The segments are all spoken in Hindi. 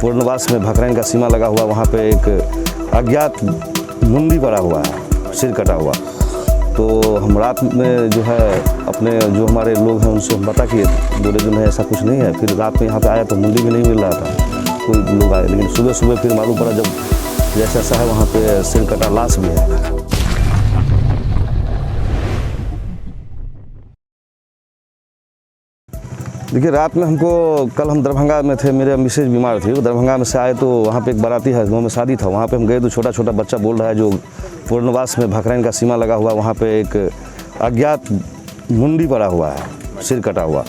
पूर्णवास में भखरैन का सीमा लगा हुआ, वहाँ पे एक अज्ञात मुंडी पड़ा हुआ है, सिर कटा हुआ। तो हम रात में जो है अपने जो हमारे लोग हैं उनसे हम पता किए, बोले जो नहीं ऐसा कुछ नहीं है। फिर रात में यहाँ पे आया तो मुंडी भी नहीं मिल रहा था, कोई लोग आए, लेकिन सुबह सुबह फिर मालूम पड़ा जब जैसा ऐसा है वहाँ पे सिर कटा लाश भी है। देखिए रात में हमको, कल हम दरभंगा में थे, मेरे मिसेज बीमार थी, दरभंगा में से आए तो वहाँ पे एक बाराती है, गाँव में शादी था, वहाँ पे हम गए तो छोटा छोटा बच्चा बोल रहा है जो पूर्णवास में भखरैन का सीमा लगा हुआ, वहाँ पे एक अज्ञात मुंडी पड़ा हुआ है, सिर कटा हुआ।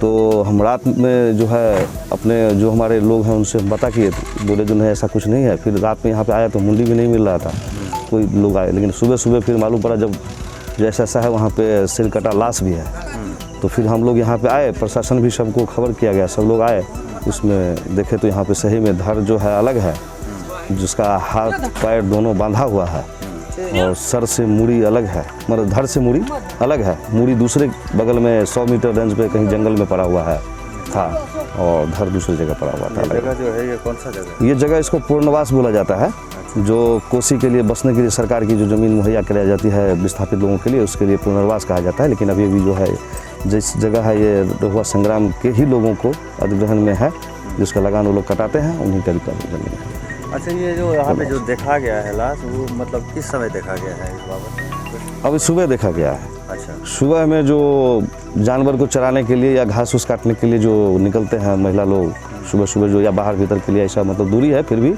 तो हम रात में जो है अपने जो हमारे लोग हैं उनसे हम पता किए, बोले जो नहीं ऐसा कुछ नहीं है। फिर रात में यहाँ पे आया तो मुंडी भी नहीं मिल रहा था, कोई लोग आए, लेकिन सुबह सुबह फिर मालूम पड़ा जब जैसा ऐसा है वहाँ पे सिर कटा लाश भी है। तो फिर हम लोग यहाँ पे आए, प्रशासन भी सबको खबर किया गया, सब लोग आए, उसमें देखे तो यहाँ पे सही में धड़ जो है अलग है, जिसका हाथ पैर दोनों बांधा हुआ है और सर से मूड़ी अलग है, मतलब धड़ से मूड़ी अलग है, मूड़ी दूसरे बगल में 100 मीटर रेंज पे कहीं जंगल में पड़ा हुआ है था और धड़ दूसरी जगह पड़ा हुआ था। जगह जो है ये कौन सा जगह? ये जगह इसको पूर्णवास बोला जाता है, जो कोसी के लिए बसने के लिए सरकार की जो ज़मीन मुहैया कराई जाती है विस्थापित लोगों के लिए, उसके लिए पुनर्वास कहा जाता है। लेकिन अभी भी जो है जिस जगह है ये रहुआ संग्राम के ही लोगों को अधिग्रहण में है, जिसका लगान वो लोग कटाते हैं, उन्हीं का ज़मीन है। अच्छा, ये जो यहाँ पे जो देखा गया है लाश, वो मतलब किस समय देखा गया है इस बाबत? अभी सुबह देखा गया है। अच्छा, सुबह में जो जानवर को चराने के लिए या घास फूस काटने के लिए जो निकलते हैं महिला लोग सुबह सुबह, जो या बाहर भीतर के लिए, ऐसा मतलब दूरी है, फिर भी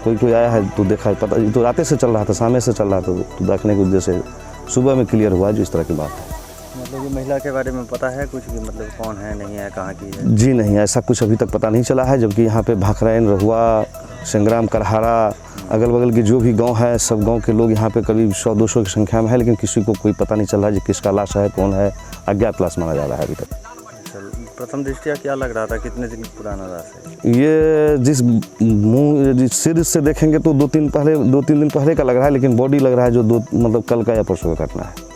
कोई आया है तो देखा है, पता तो रात से चल रहा था, शाम से चल रहा था, तो देखने के उद्देश्य से सुबह में क्लियर हुआ जो इस तरह की बात है। मतलब ये महिला के बारे में पता है कुछ कि मतलब कौन है, नहीं है, कहाँ की है? जी नहीं, ऐसा कुछ अभी तक पता नहीं चला है, जबकि यहाँ पे भखरैन, रहुआ, संग्राम, करहारा, अगल बगल के जो भी गांव है, सब गांव के लोग यहाँ पे करीब 100-200 की संख्या में है, लेकिन किसी को कोई पता नहीं चल रहा है कि किसका लाश है, कौन है, अज्ञात लाश माना जा रहा है अभी तक। प्रथम दृष्टिया क्या लग रहा था, कितने दिन पुराना लाश है ये? जिस सिर से देखेंगे तो 2-3 दिन पहले का लग रहा है, लेकिन बॉडी लग रहा है जो मतलब कल का या परसों का घटना है।